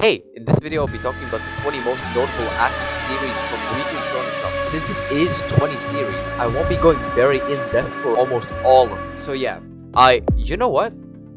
Hey, in this video I'll be talking about the 20 most notable action series from Weekly Shonen Jump. Since it is 20 series, I won't be going very in-depth for almost all of them. So yeah, you know what?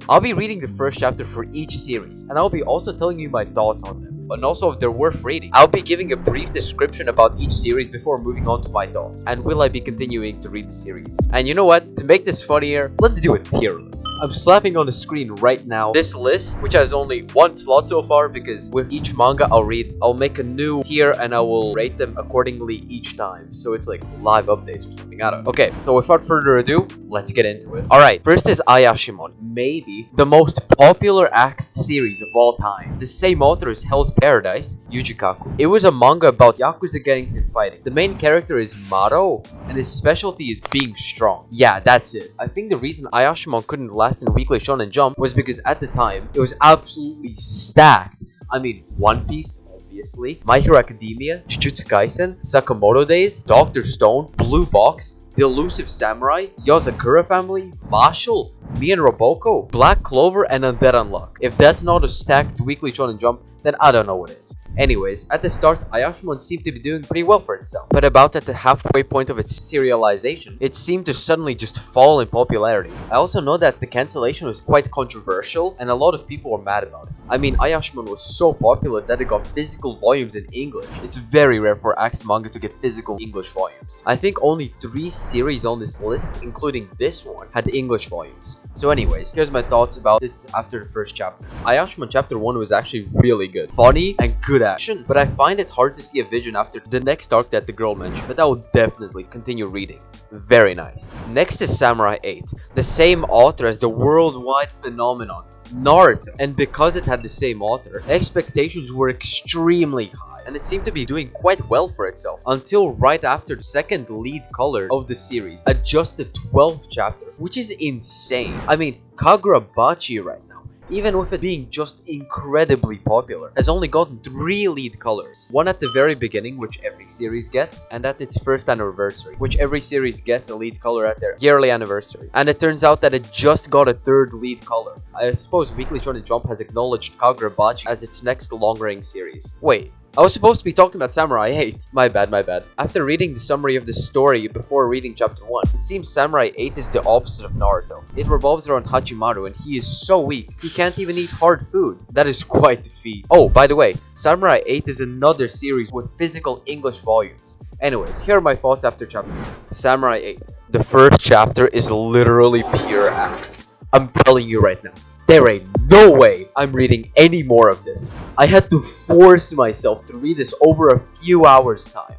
I'll be reading the first chapter for each series, and I'll be also telling you my thoughts on them, and also if they're worth reading. I'll be giving a brief description about each series before moving on to my thoughts, and will I be continuing to read the series. And you know what? To make this funnier, let's do a tier list. I'm slapping on the screen right now this list, which has only one slot so far, because with each manga I'll read, I'll make a new tier and I will rate them accordingly each time. So it's like live updates or something, I don't know. Okay, so without further ado, let's get into it. Alright, first is Ayashimon. Maybe the most popular action series of all time. The same author as Hell's Paradise, Yujikaku. It was a manga about Yakuza gangs and fighting. The main character is Maro, and his specialty is being strong. Yeah, that's it. I think the reason Ayashimon couldn't last in Weekly Shonen Jump was because at the time, it was absolutely stacked. I mean, One Piece, obviously, My Hero Academia, Jujutsu Kaisen, Sakamoto Days, Dr. Stone, Blue Box, The Elusive Samurai, Yozakura Family, Marshall, Me and Roboko, Black Clover, and Undead Unluck. If that's not a stacked Weekly Shonen Jump, then I don't know what is. Anyways, at the start, Ayashimon seemed to be doing pretty well for itself. But about at the halfway point of its serialization, it seemed to suddenly just fall in popularity. I also know that the cancellation was quite controversial, and a lot of people were mad about it. I mean, Ayashimon was so popular that it got physical volumes in English. It's very rare for action manga to get physical English volumes. I think only 3 series on this list, including this one, had English volumes. So anyways, here's my thoughts about it after the first chapter. Ayashimon chapter 1 was actually really good. Funny and good action, but I find it hard to see a vision after the next arc that the girl mentioned, but I will definitely continue reading. Very nice. Next is Samurai 8, the same author as the worldwide phenomenon, Naruto, and because it had the same author, expectations were extremely high, and it seemed to be doing quite well for itself, until right after the second lead color of the series, at just the 12th chapter, which is insane. I mean, Kagurabachi right now, even with it being just incredibly popular, has only gotten 3 lead colors. One at the very beginning, which every series gets, and at its first anniversary, which every series gets a lead color at their yearly anniversary. And it turns out that it just got a 3rd lead color. I suppose Weekly Shonen Jump has acknowledged Kagurabachi as its next long-running series. Wait, I was supposed to be talking about Samurai 8. My bad. After reading the summary of the story before reading chapter 1, it seems Samurai 8 is the opposite of Naruto. It revolves around Hachimaru, and he is so weak, he can't even eat hard food. That is quite the feat. Oh, by the way, Samurai 8 is another series with physical English volumes. Anyways, here are my thoughts after chapter 1. Samurai 8. The first chapter is literally pure ass. I'm telling you right now. There ain't no way I'm reading any more of this. I had to force myself to read this over a few hours time.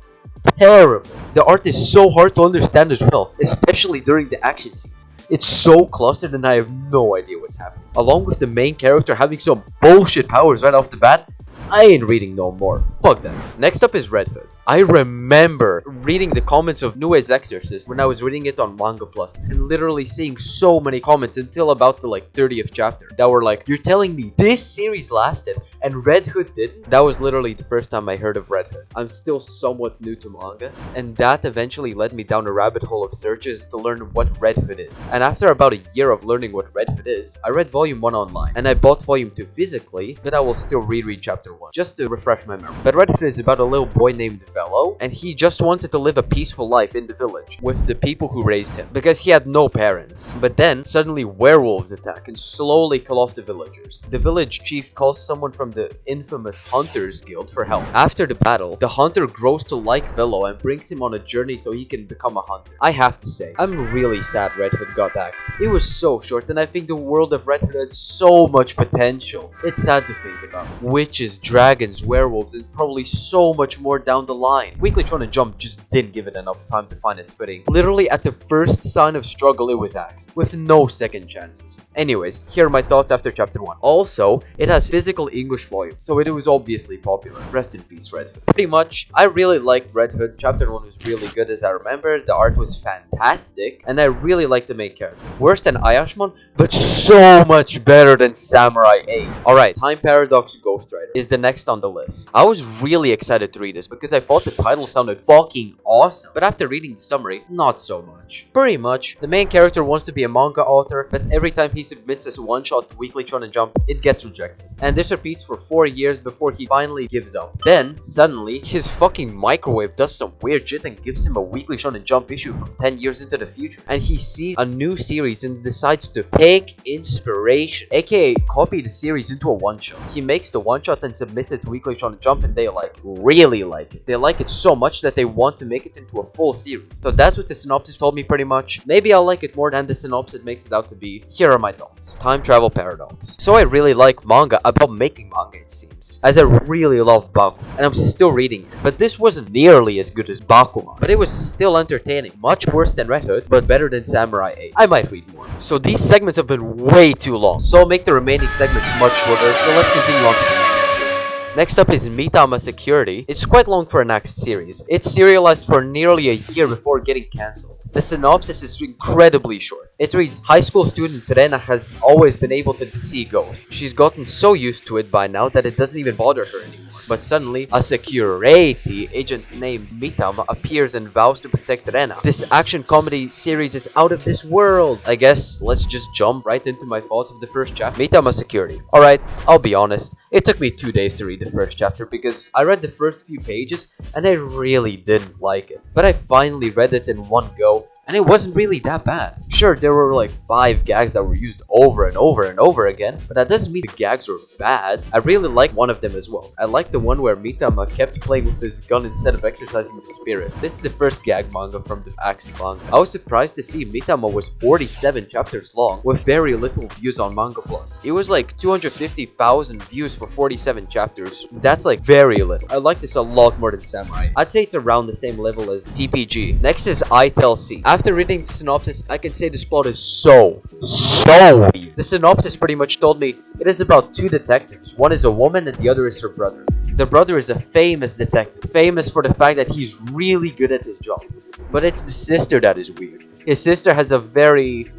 Terrible. The art is so hard to understand as well, especially during the action scenes. It's so clustered and I have no idea what's happening. Along with the main character having some bullshit powers right off the bat, I ain't reading no more. Fuck that. Next up is Red Hood. I remember reading the comments of Nue's Exorcist when I was reading it on Manga Plus, and literally seeing so many comments until about the 30th chapter that were like, you're telling me this series lasted and Red Hood didn't? That was literally the first time I heard of Red Hood. I'm still somewhat new to manga, and that eventually led me down a rabbit hole of searches to learn what Red Hood is. And after about a year of learning what Red Hood is, I read volume 1 online, and I bought volume 2 physically, but I will still reread chapter 1, just to refresh my memory. But Red Hood is about a little boy named Velo, and he just wanted to live a peaceful life in the village with the people who raised him, because he had no parents. But then, suddenly werewolves attack and slowly kill off the villagers. The village chief calls someone from the infamous Hunters Guild for help. After the battle, the hunter grows to like Velo and brings him on a journey so he can become a hunter. I have to say, I'm really sad Red Hood got axed. It was so short, and I think the world of Red Hood had so much potential. It's sad to think about. Witches, dragons, werewolves, and probably so much more down the line. Weekly Shonen Jump just didn't give it enough time to find its footing. Literally at the first sign of struggle it was axed, with no second chances. Anyways, here are my thoughts after chapter 1. Also, it has physical English volumes, so it was obviously popular. Rest in peace, Red Hood. Pretty much, I really liked Red Hood. Chapter 1 was really good as I remember, the art was fantastic, and I really liked the main character. Worse than Ayashimon, but so much better than Samurai 8. Alright, Time Paradox Ghost Rider is the next on the list. I was really excited to read this because I thought the title sounded fucking awesome. But after reading the summary, not so much. Pretty much, the main character wants to be a manga author, but every time he submits his one-shot to Weekly Shonen Jump, it gets rejected. And this repeats for 4 years before he finally gives up. Then, suddenly, his fucking microwave does some weird shit and gives him a Weekly Shonen Jump issue from 10 years into the future. And he sees a new series and decides to take inspiration, aka copy the series into a one-shot. He makes the one-shot and submits it to Weekly Shonen Jump, and they really like it. They like it so much that they want to make it into a full series. So that's what the synopsis told me pretty much. Maybe I'll like it more than the synopsis makes it out to be. Here are my thoughts. Time travel paradox. So I really like manga about making manga, it seems, as I really love Bakuman, and I'm still reading it. But this wasn't nearly as good as Bakuman, but it was still entertaining. Much worse than Red Hood, but better than Samurai 8. I might read more. So these segments have been way too long, so I'll make the remaining segments much shorter. So let's continue on to the next series. Next up is Mitama Security. It's quite long for a next series. It's serialized for nearly a year before getting cancelled. The synopsis is incredibly short. It reads, high school student Rena has always been able to see ghosts. She's gotten so used to it by now that it doesn't even bother her anymore. But suddenly, a security agent named Mitama appears and vows to protect Rena. This action comedy series is out of this world. I guess let's just jump right into my thoughts of the first chapter. Mitama Security. Alright, I'll be honest. It took me 2 days to read the first chapter because I read the first few pages and I really didn't like it. But I finally read it in one go. And it wasn't really that bad. Sure, there were like 5 gags that were used over and over and over again, but that doesn't mean the gags were bad. I really liked one of them as well. I liked the one where Mitama kept playing with his gun instead of exercising the spirit. This is the first gag manga from the Action manga. I was surprised to see Mitama was 47 chapters long with very little views on Manga Plus. It was like 250,000 views for 47 chapters. That's like very little. I like this a lot more than Samurai. I'd say it's around the same level as CPG. Next is I Tell C. After reading the synopsis, I can say this plot is so weird. The synopsis pretty much told me it is about 2 detectives. One is a woman and the other is her brother. The brother is a famous detective, famous for the fact that he's really good at his job. But it's the sister that is weird. His sister has a very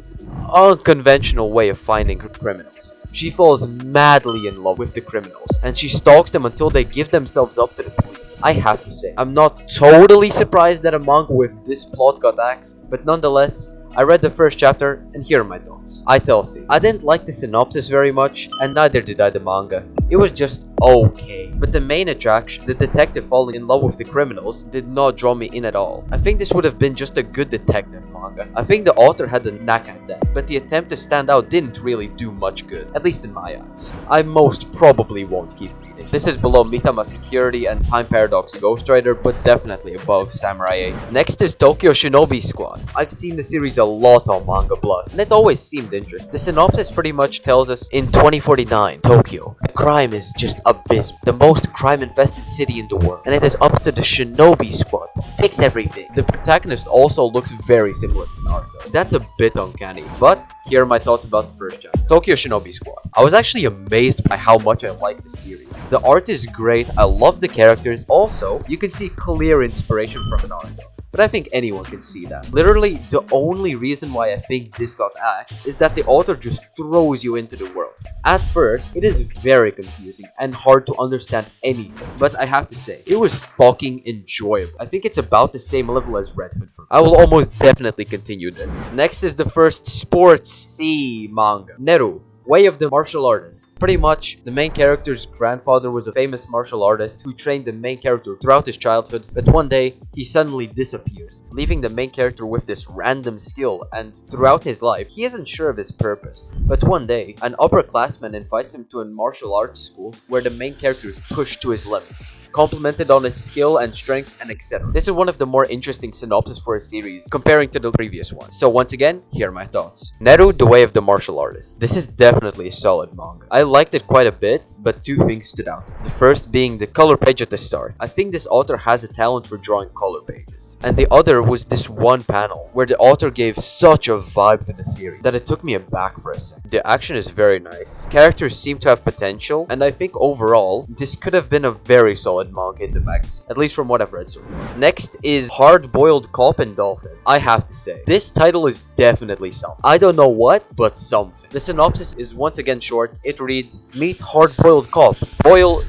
unconventional way of finding criminals. She falls madly in love with the criminals, and she stalks them until they give themselves up to the police. I have to say, I'm not totally surprised that a manga with this plot got axed, but nonetheless, I read the first chapter, and here are my thoughts. I Tell C. I didn't like the synopsis very much, and neither did I the manga. It was just okay. But the main attraction, the detective falling in love with the criminals, did not draw me in at all. I think this would have been just a good detective manga. I think the author had the knack at that, but the attempt to stand out didn't really do much good, at least in my eyes. I most probably won't keep reading. This is below Mitama Security and Time Paradox Ghost Rider, but definitely above Samurai 8. Next is Tokyo Shinobi Squad. I've seen the series a lot on Manga Plus, and it always seemed interesting. The synopsis pretty much tells us, in 2049, Tokyo, the crime is just abysmal. The most crime-infested city in the world, and it is up to the Shinobi Squad to fix everything. The protagonist also looks very similar to Naruto. That's a bit uncanny, but here are my thoughts about the first chapter. Tokyo Shinobi Squad. I was actually amazed by how much I like the series. The art is great, I love the characters. Also, you can see clear inspiration from Naruto. But I think anyone can see that. Literally, the only reason why I think this got axed is that the author just throws you into the world. At first, it is very confusing and hard to understand anything. But I have to say, it was fucking enjoyable. I think it's about the same level as Red Hood for me. I will almost definitely continue this. Next is the first sports C manga, Neru, Way of the Martial Artist. Pretty much, the main character's grandfather was a famous martial artist who trained the main character throughout his childhood, but one day, he suddenly disappears, leaving the main character with this random skill, and throughout his life, he isn't sure of his purpose. But one day, an upperclassman invites him to a martial arts school where the main character is pushed to his limits, complimented on his skill and strength and etc. This is one of the more interesting synopses for a series, comparing to the previous one. So once again, here are my thoughts. Neru, The Way of the Martial Artist. This is definitely a solid manga. I liked it quite a bit, but 2 things stood out. The first being the color page at the start. I think this author has a talent for drawing color pages. And the other was this one panel, where the author gave such a vibe to the series, that it took me aback for a second. The action is very nice. Characters seem to have potential, and I think overall, this could have been a very solid manga in the magazine, at least from what I've read so far. Next is Hardboiled Cop and Dolphin. I have to say, this title is definitely something. I don't know what, but something. The synopsis is once again short. It reads, meet hard-boiled cop, boil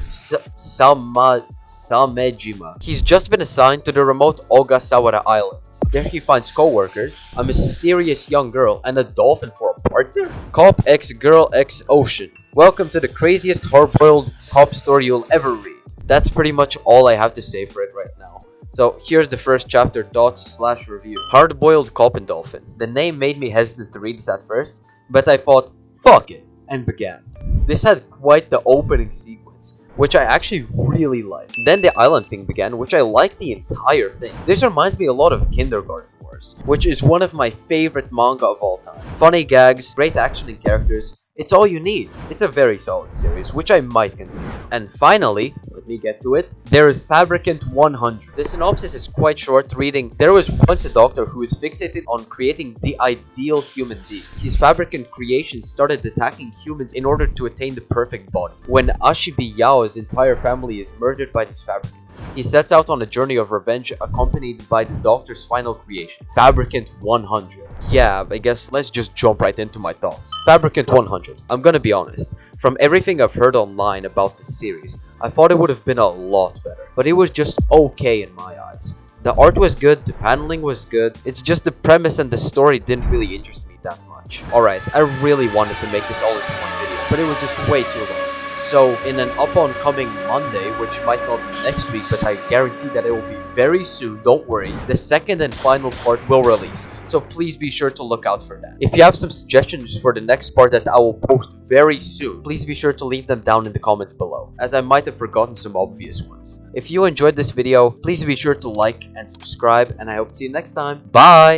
Samejima. He's just been assigned to the remote Ogasawara Islands. There he finds co-workers, a mysterious young girl, and a dolphin for a partner? Cop X Girl X Ocean. Welcome to the craziest hard-boiled cop story you'll ever read. That's pretty much all I have to say for it right now. So here's the first chapter thoughts/review. Hardboiled Cop and Dolphin. The name made me hesitant to read this at first, but I thought, fuck it, and began. This had quite the opening sequence, which I actually really liked. Then the island thing began, which I liked the entire thing. This reminds me a lot of Kindergarten Wars, which is one of my favorite manga of all time. Funny gags, great action and characters. It's all you need. It's a very solid series, which I might continue. And finally, let me get to it, there is Fabricant 100. The synopsis is quite short, reading, there was once a doctor who was fixated on creating the ideal human being. His Fabricant creations started attacking humans in order to attain the perfect body. When Ashibi Yao's entire family is murdered by these Fabricants, he sets out on a journey of revenge accompanied by the doctor's final creation, Fabricant 100. Yeah, I guess let's just jump right into my thoughts. Fabricant 100. I'm gonna be honest. From everything I've heard online about this series, I thought it would have been a lot better. But it was just okay in my eyes. The art was good, the paneling was good. It's just the premise and the story didn't really interest me that much. Alright, I really wanted to make this all into one video, but it was just way too long. So, in an up-on-coming Monday, which might not be next week, but I guarantee that it will be very soon, don't worry, the second and final part will release. So please be sure to look out for that. If you have some suggestions for the next part that I will post very soon, please be sure to leave them down in the comments below, as I might have forgotten some obvious ones. If you enjoyed this video, please be sure to like and subscribe, and I hope to see you next time. Bye!